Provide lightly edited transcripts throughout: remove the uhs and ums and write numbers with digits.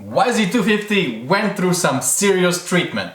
YZ250 went through some serious treatment.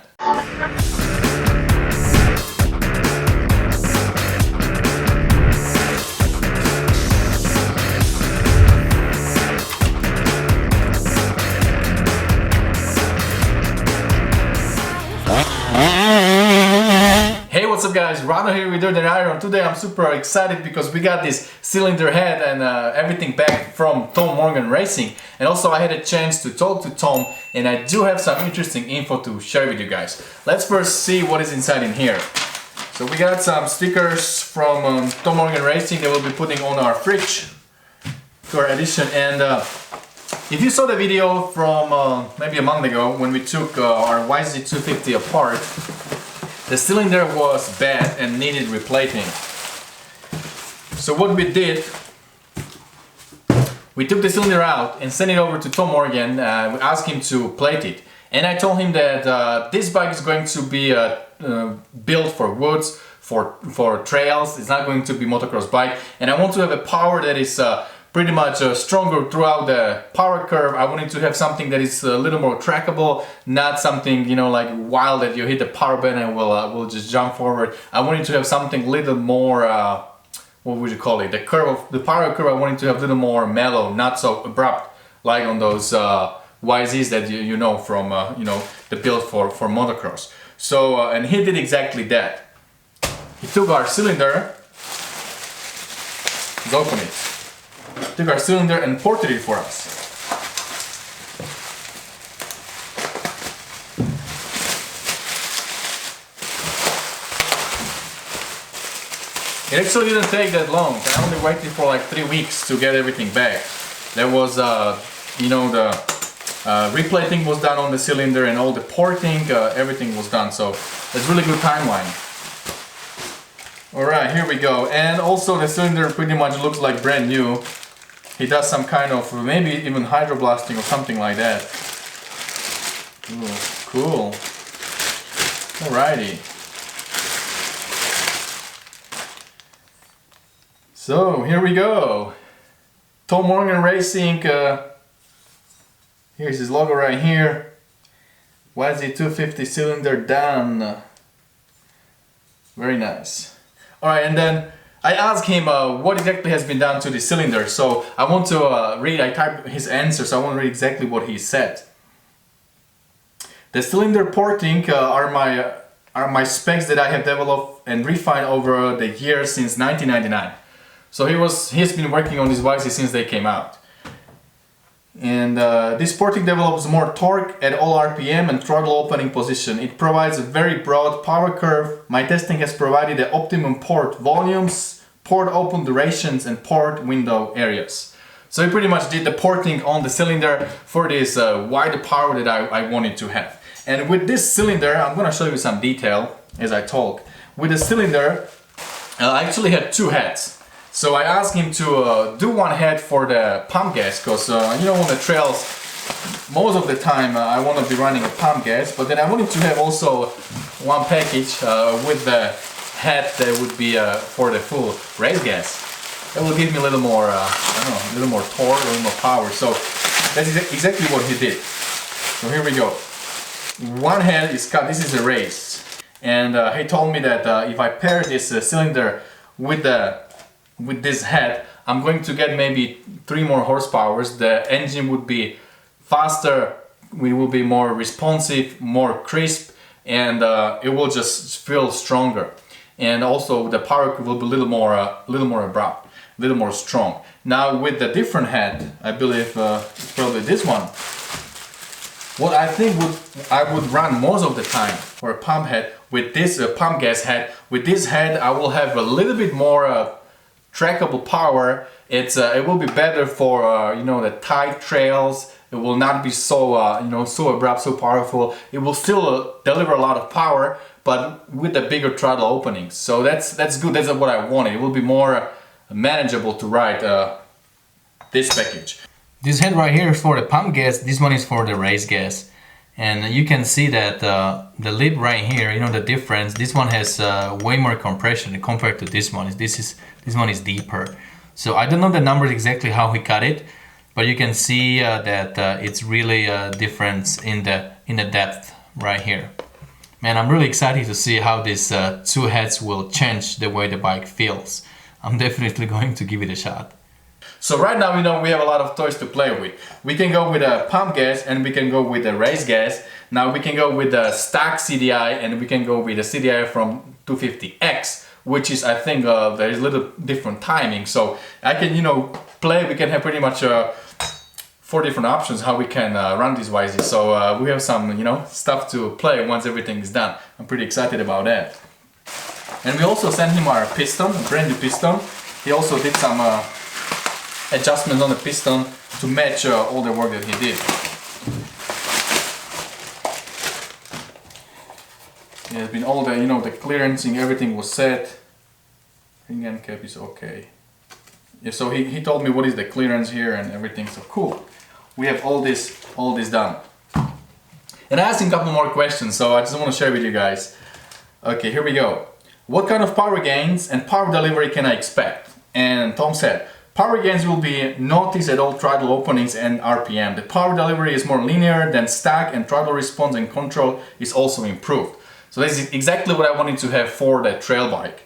Hey, what's up guys, Rano here with Dirt and Iron. Today I'm super excited because we got this cylinder head and everything back from Tom Morgan Racing, and also I had a chance to talk to Tom and I do have some interesting info to share with you guys. Let's first see what is inside in here. So we got some stickers from Tom Morgan Racing that we'll be putting on our fridge to our edition. And if you saw the video from maybe a month ago when we took our YZ250 apart, the cylinder was bad and needed replating. So what we did, we took the cylinder out and sent it over to Tom Morgan. We asked him to plate it. And I told him that this bike is going to be built for woods, for trails. It's not going to be motocross bike. And I want to have a power that is pretty much stronger throughout the power curve. I wanted to have something that is a little more trackable, not something, you know, like wild that you hit the power button and will just jump forward. I wanted to have something little more, what would you call it? The power curve I wanted to have a little more mellow, not so abrupt, like on those YZs that you know from, you know, the build for motocross. So, and he did exactly that. He took our cylinder, let's open it. Took our cylinder and ported it for us. It actually didn't take that long. I only waited for like 3 weeks to get everything back. There was, you know, the replating was done on the cylinder and all the porting, everything was done. So it's really good timeline. Alright, here we go. And also the cylinder pretty much looks like brand new. He does some kind of, maybe even hydroblasting or something like that. Ooh, cool. Alrighty. So, here we go. Tom Morgan Racing. Here's his logo right here. YZ250 cylinder done. Very nice. Alright, and then I asked him what exactly has been done to the cylinder, so I want to read, I typed his answers, so I want to read exactly what he said. The cylinder porting are my specs that I have developed and refined over the years since 1999. So he's been working on this YZ since they came out. And this porting develops more torque at all RPM and throttle opening position. It provides a very broad power curve. My testing has provided the optimum port volumes, port open durations and port window areas. So he pretty much did the porting on the cylinder for this wider power that I wanted to have. And with this cylinder, I'm going to show you some detail as I talk. With the cylinder, I actually had two heads. So I asked him to do one head for the pump gas, because you know, on the trails most of the time I want to be running a pump gas, but then I wanted to have also one package with the head that would be for the full race gas. That will give me a little more, I don't know, a little more torque, a little more power. So that's exactly what he did. So here we go. One head is cut. This is a race, and he told me that if I pair this cylinder with this head, I'm going to get maybe 3 more horsepower. The engine would be faster, we will be more responsive, more crisp, and it will just feel stronger. And also the power will be a little more abrupt, a little more strong. Now with the different head, I believe it's probably this one. What I think I would run most of the time for a pump head with this pump gas head. With this head, I will have a little bit more trackable power. It will be better for you know, the tight trails. It will not be so you know, so abrupt, so powerful. It will still deliver a lot of power, but with the bigger throttle openings. So that's good. That's what I wanted. It will be more manageable to ride this package. This head right here is for the pump gas. This one is for the race gas. And you can see that the lip right here, you know the difference. This one has way more compression compared to this one. This one is deeper. So I don't know the numbers exactly how he cut it, but you can see that it's really a difference in the depth right here. Man, I'm really excited to see how these two heads will change the way the bike feels. I'm definitely going to give it a shot. So right now, you know, we have a lot of toys to play with. We can go with a pump gas and we can go with a race gas. Now we can go with the stock CDI and we can go with the CDI from 250X, which is, I think, there is a little different timing. So I can, you know, play. We can have pretty much 4 different options how we can run these YZs. So we have some, you know, stuff to play once everything is done. I'm pretty excited about that. And we also sent him our piston, a brand new piston. He also did some adjustments on the piston to match all the work that he did. It has been all the, you know, the clearancing, everything was set. Ring end cap is okay. Yeah, so he told me what is the clearance here and everything, so cool. We have all this done. And I asked him a couple more questions, so I just want to share with you guys. Okay, here we go. What kind of power gains and power delivery can I expect? And Tom said, power gains will be noticed at all throttle openings and RPM. The power delivery is more linear than stack and throttle response and control is also improved. So this is exactly what I wanted to have for the trail bike.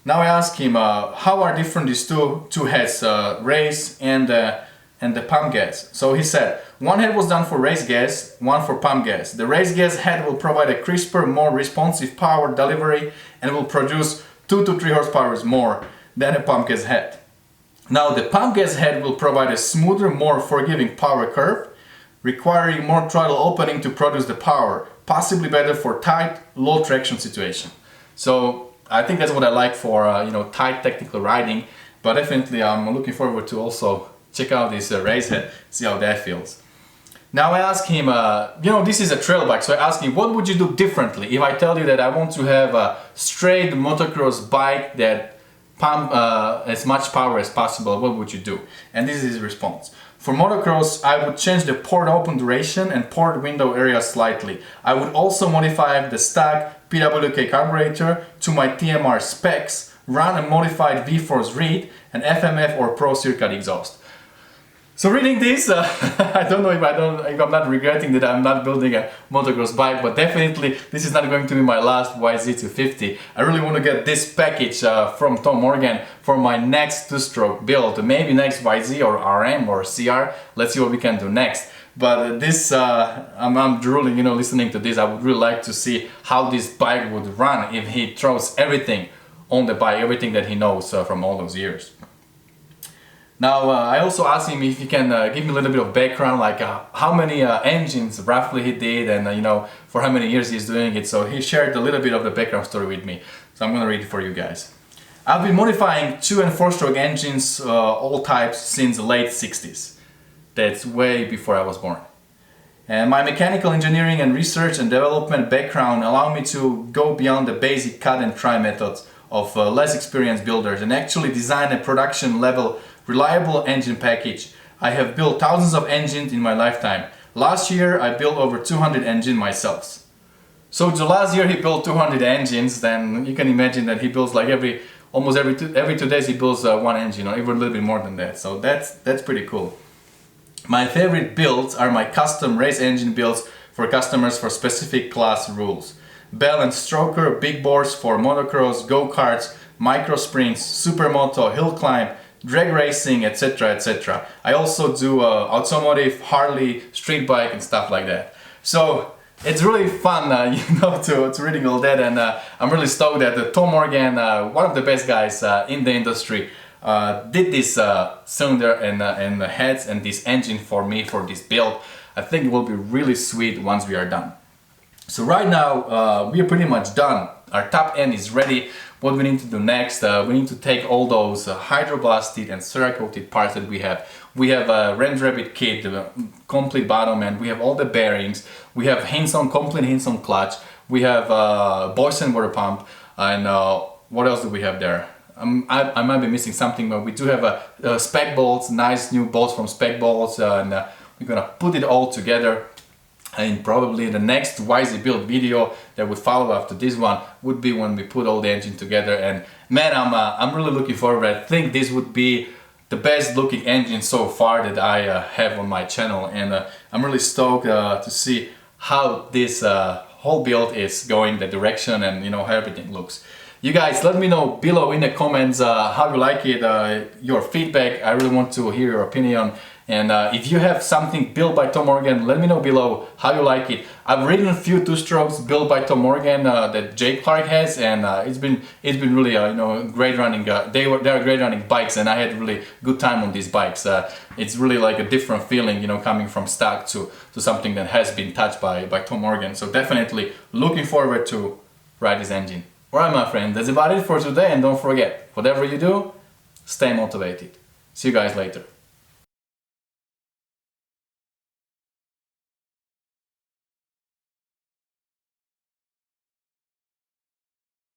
Now I asked him how are different these two heads, race and the pump gas. So he said, one head was done for race gas, one for pump gas. The race gas head will provide a crisper, more responsive power delivery and will produce 2 to 3 horsepower more than a pump gas head. Now the pump gas head will provide a smoother, more forgiving power curve, requiring more throttle opening to produce the power, possibly better for tight, low traction situation. So I think that's what I like for you know, tight technical riding, but definitely I'm looking forward to also check out this race head, see how that feels. Now I asked him, you know, this is a trail bike, so I asked him, what would you do differently if I tell you that I want to have a straight motocross bike that pump as much power as possible, what would you do? And this is his response. For motocross, I would change the port open duration and port window area slightly. I would also modify the stock PWK carburetor to my TMR specs, run a modified V-Force reed, and FMF or Pro Circuit exhaust. So reading this, I don't know if I'm not regretting that I'm not building a motocross bike, but definitely this is not going to be my last YZ250. I really want to get this package from Tom Morgan for my next two-stroke build, maybe next YZ or RM or CR. Let's see what we can do next. But this, I'm drooling, you know, listening to this. I would really like to see how this bike would run if he throws everything on the bike, everything that he knows from all those years. Now, I also asked him if he can give me a little bit of background, like how many engines roughly he did and, you know, for how many years he's doing it. So he shared a little bit of the background story with me. So I'm going to read it for you guys. I've been modifying 2- and 4-stroke engines, all types, since the late 60s. That's way before I was born. And my mechanical engineering and research and development background allow me to go beyond the basic cut and try methods of less experienced builders and actually design a production level reliable engine package. I have built thousands of engines in my lifetime. Last year I built over 200 engines myself. So the last year he built 200 engines, then you can imagine that he builds like almost every 2 days he builds one engine, or even a little bit more than that. So that's pretty cool. My favorite builds are my custom race engine builds for customers for specific class rules. Bell and stroker, big bores for motocross, go-karts, micro sprints, supermoto, hill climb, drag racing, etc, etc. I also do automotive, Harley, street bike and stuff like that. So it's really fun, you know, to reading all that, and I'm really stoked that Tom Morgan, one of the best guys in the industry, did this cylinder and heads and this engine for me for this build. I think it will be really sweet once we are done. So right now we are pretty much done. Our top end is ready. What we need to do next, we need to take all those hydroblasted and Cerakoted parts that we have. We have a Range Rabbit kit, complete bottom end, we have all the bearings, we have complete hinge-on clutch, we have Boysen water pump, and what else do we have there? I might be missing something, but we do have spec bolts, nice new bolts from Spec Bolts, and we're gonna put it all together. And probably the next YZ build video that would follow after this one would be when we put all the engine together. And man, I'm really looking forward. I think this would be the best looking engine so far that I have on my channel, and I'm really stoked to see how this whole build is going, the direction, and you know, how everything looks. You guys let me know below in the comments how you like it, your feedback. I really want to hear your opinion. And if you have something built by Tom Morgan, let me know below how you like it. I've ridden a few two-strokes built by Tom Morgan that Jake Clark has, and it's been really you know, great running. They're great running bikes, and I had really good time on these bikes. It's really like a different feeling, you know, coming from stock to something that has been touched by Tom Morgan. So definitely looking forward to ride this engine. Alright my friend, that's about it for today, and don't forget, whatever you do, stay motivated. See you guys later.